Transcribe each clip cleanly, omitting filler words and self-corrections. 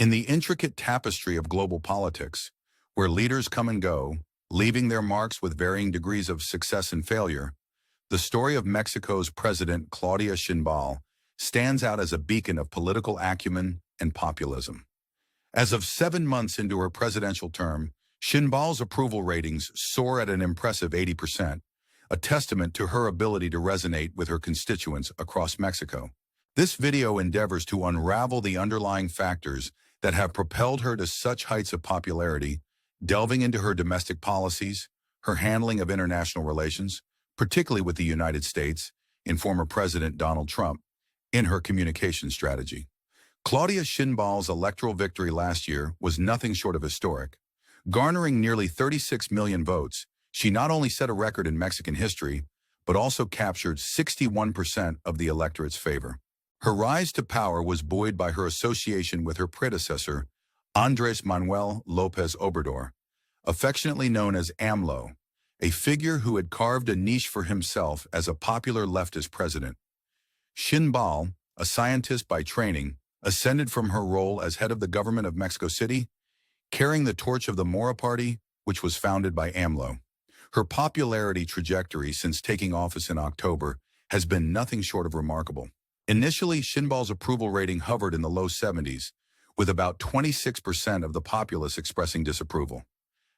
In the intricate tapestry of global politics, where leaders come and go, leaving their marks with varying degrees of success and failure, the story of Mexico's President Claudia Shinbal stands out as a beacon of political acumen and populism. As of 7 months into her presidential term, Shinbal's approval ratings soar at an impressive 80%, a testament to her ability to resonate with her constituents across Mexico. This video endeavors to unravel the underlying factors that have propelled her to such heights of popularity, delving into her domestic policies, her handling of international relations, particularly with the United States, in former President Donald Trump, in her communication strategy. Claudia Shinbal's electoral victory last year was nothing short of historic. Garnering nearly 36 million votes, she not only set a record in Mexican history, but also captured 61% of the electorate's favor. Her rise to power was buoyed by her association with her predecessor, Andrés Manuel López Obrador, affectionately known as AMLO, a figure who had carved a niche for himself as a popular leftist president. Shinbal, a scientist by training, ascended from her role as head of the government of Mexico City, carrying the torch of the Mora Party, which was founded by AMLO. Her popularity trajectory since taking office in October has been nothing short of remarkable. Initially, Shinbal's approval rating hovered in the low 70s, with about 26% of the populace expressing disapproval.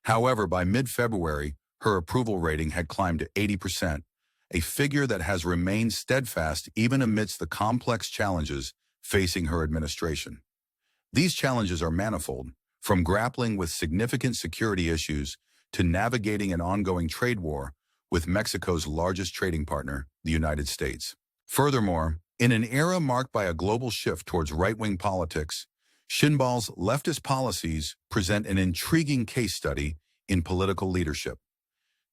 However, by mid-February, her approval rating had climbed to 80%, a figure that has remained steadfast even amidst the complex challenges facing her administration. These challenges are manifold, from grappling with significant security issues to navigating an ongoing trade war with Mexico's largest trading partner, the United States. Furthermore, in an era marked by a global shift towards right-wing politics, Shinbal's leftist policies present an intriguing case study in political leadership.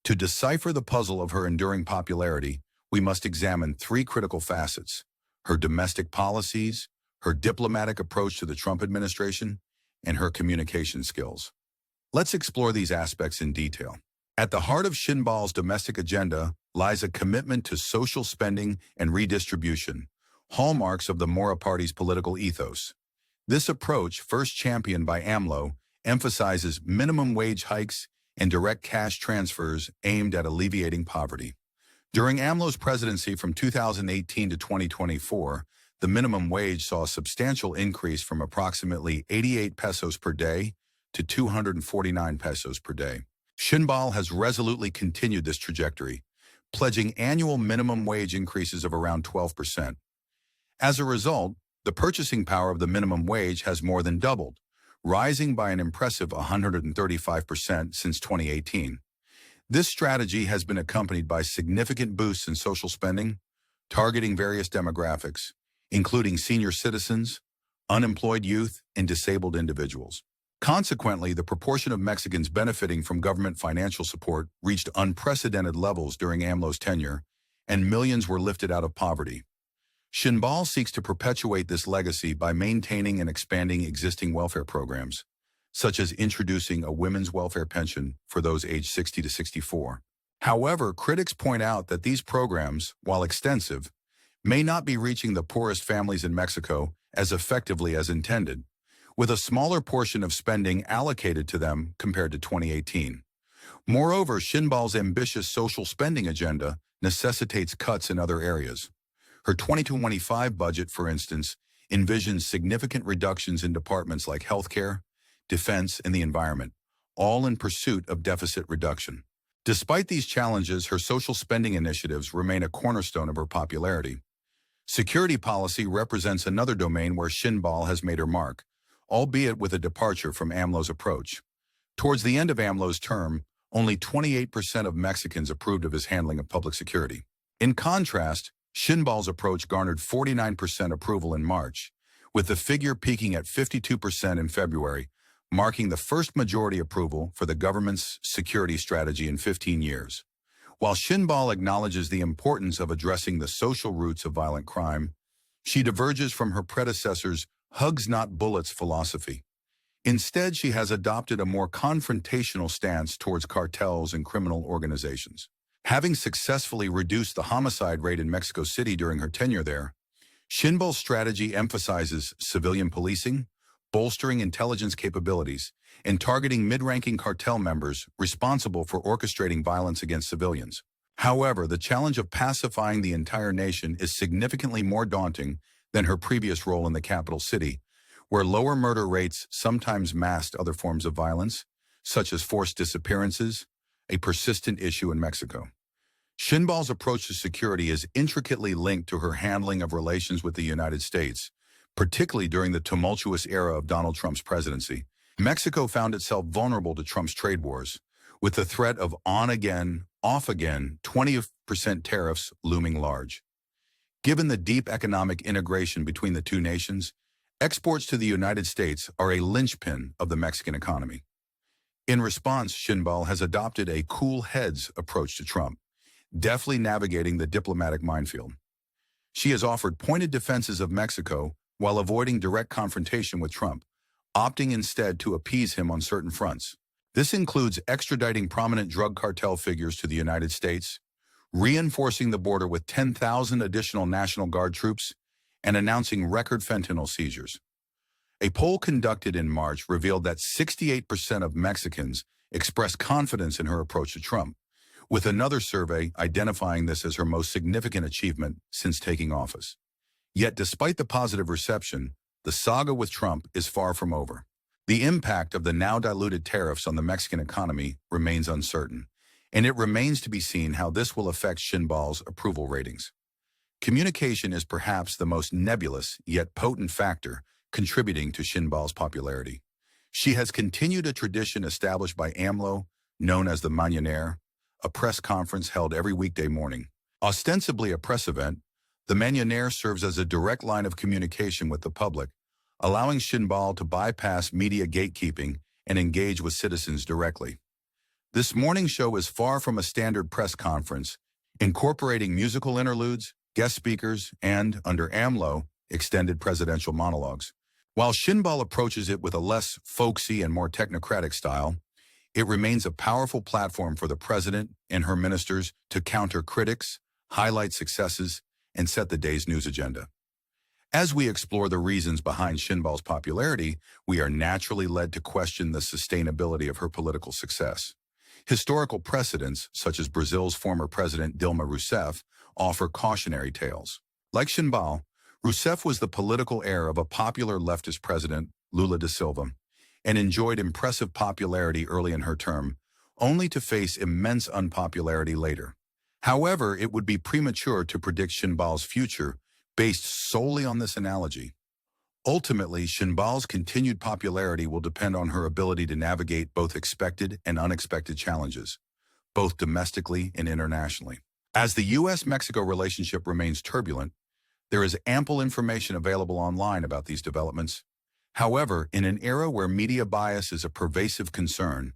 To decipher the puzzle of her enduring popularity, we must examine 3 critical facets: her domestic policies, her diplomatic approach to the Trump administration, and her communication skills. Let's explore these aspects in detail. At the heart of Shinbal's domestic agenda lies a commitment to social spending and redistribution, hallmarks of the Mora Party's political ethos. This approach, first championed by AMLO, emphasizes minimum wage hikes and direct cash transfers aimed at alleviating poverty. During AMLO's presidency from 2018 to 2024, the minimum wage saw a substantial increase from approximately 88 pesos per day to 249 pesos per day. Shinbal has resolutely continued this trajectory, pledging annual minimum wage increases of around 12%. As a result, the purchasing power of the minimum wage has more than doubled, rising by an impressive 135% since 2018. This strategy has been accompanied by significant boosts in social spending, targeting various demographics, including senior citizens, unemployed youth, and disabled individuals. Consequently, the proportion of Mexicans benefiting from government financial support reached unprecedented levels during AMLO's tenure, and millions were lifted out of poverty. Shinbal seeks to perpetuate this legacy by maintaining and expanding existing welfare programs, such as introducing a women's welfare pension for those aged 60 to 64. However, critics point out that these programs, while extensive, may not be reaching the poorest families in Mexico as effectively as intended, with a smaller portion of spending allocated to them compared to 2018. Moreover, Shinbal's ambitious social spending agenda necessitates cuts in other areas. Her 2025 budget, for instance, envisions significant reductions in departments like healthcare, defense, and the environment, all in pursuit of deficit reduction. Despite these challenges, her social spending initiatives remain a cornerstone of her popularity. Security policy represents another domain where Shinbal has made her mark, albeit with a departure from AMLO's approach. Towards the end of AMLO's term, only 28% of Mexicans approved of his handling of public security. In contrast, Shinbal's approach garnered 49% approval in March, with the figure peaking at 52% in February, marking the first majority approval for the government's security strategy in 15 years. While Shinbal acknowledges the importance of addressing the social roots of violent crime, she diverges from her predecessor's hugs not bullets philosophy. Instead, she has adopted a more confrontational stance towards cartels and criminal organizations. Having successfully reduced the homicide rate in Mexico City during her tenure there, Shinbal's strategy emphasizes civilian policing, bolstering intelligence capabilities, and targeting mid-ranking cartel members responsible for orchestrating violence against civilians. However, the challenge of pacifying the entire nation is significantly more daunting than her previous role in the capital city, where lower murder rates sometimes masked other forms of violence, such as forced disappearances, a persistent issue in Mexico. Shinbal's approach to security is intricately linked to her handling of relations with the United States, particularly during the tumultuous era of Donald Trump's presidency. Mexico found itself vulnerable to Trump's trade wars, with the threat of on-again, off-again 20% tariffs looming large. Given the deep economic integration between the two nations, exports to the United States are a linchpin of the Mexican economy. In response, Shinbal has adopted a cool heads approach to Trump, deftly navigating the diplomatic minefield. She has offered pointed defenses of Mexico while avoiding direct confrontation with Trump, opting instead to appease him on certain fronts. This includes extraditing prominent drug cartel figures to the United States, reinforcing the border with 10,000 additional National Guard troops, and announcing record fentanyl seizures. A poll conducted in March revealed that 68% of Mexicans expressed confidence in her approach to Trump, with another survey identifying this as her most significant achievement since taking office. Yet despite the positive reception, the saga with Trump is far from over. The impact of the now diluted tariffs on the Mexican economy remains uncertain, and it remains to be seen how this will affect Shinbal's approval ratings. Communication is perhaps the most nebulous yet potent factor contributing to Shinbal's popularity. She has continued a tradition established by AMLO, known as the Mañanera, a press conference held every weekday morning. Ostensibly a press event, the Mañanera serves as a direct line of communication with the public, allowing Shinbal to bypass media gatekeeping and engage with citizens directly. This morning show is far from a standard press conference, incorporating musical interludes, guest speakers, and, under AMLO, extended presidential monologues. While Shinbal approaches it with a less folksy and more technocratic style, it remains a powerful platform for the president and her ministers to counter critics, highlight successes, and set the day's news agenda. As we explore the reasons behind Shinbal's popularity, we are naturally led to question the sustainability of her political success. Historical precedents, such as Brazil's former president Dilma Rousseff, offer cautionary tales. Like Shinbal, Rousseff was the political heir of a popular leftist president, Lula da Silva, and enjoyed impressive popularity early in her term, only to face immense unpopularity later. However, it would be premature to predict Shinbal's future based solely on this analogy. Ultimately, Shinbal's continued popularity will depend on her ability to navigate both expected and unexpected challenges, both domestically and internationally. As the U.S.-Mexico relationship remains turbulent, there is ample information available online about these developments. However, in an era where media bias is a pervasive concern,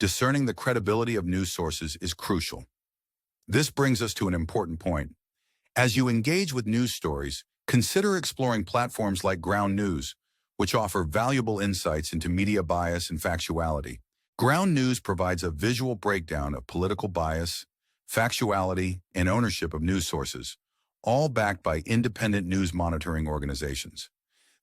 discerning the credibility of news sources is crucial. This brings us to an important point. As you engage with news stories, consider exploring platforms like Ground News, which offer valuable insights into media bias and factuality. Ground News provides a visual breakdown of political bias, factuality, and ownership of news sources, all backed by independent news monitoring organizations.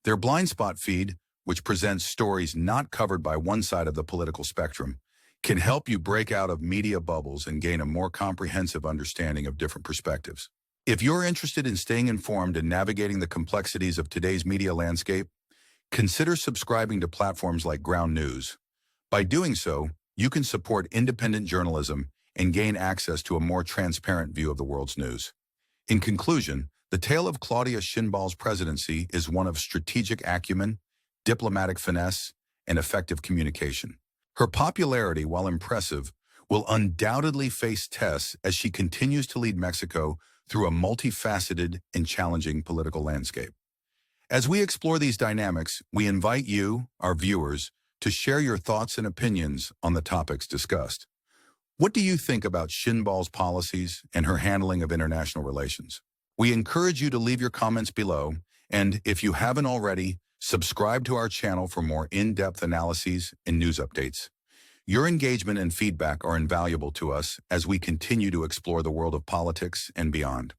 Their blind spot feed, which presents stories not covered by one side of the political spectrum, can help you break out of media bubbles and gain a more comprehensive understanding of different perspectives. If you're interested in staying informed and navigating the complexities of today's media landscape, consider subscribing to platforms like Ground News. By doing so, you can support independent journalism and gain access to a more transparent view of the world's news. In conclusion, the tale of Claudia Shinbal's presidency is one of strategic acumen, diplomatic finesse, and effective communication. Her popularity, while impressive, will undoubtedly face tests as she continues to lead Mexico through a multifaceted and challenging political landscape. As we explore these dynamics, we invite you, our viewers, to share your thoughts and opinions on the topics discussed. What do you think about Shinbal's policies and her handling of international relations? We encourage you to leave your comments below, and if you haven't already, subscribe to our channel for more in-depth analyses and news updates. Your engagement and feedback are invaluable to us as we continue to explore the world of politics and beyond.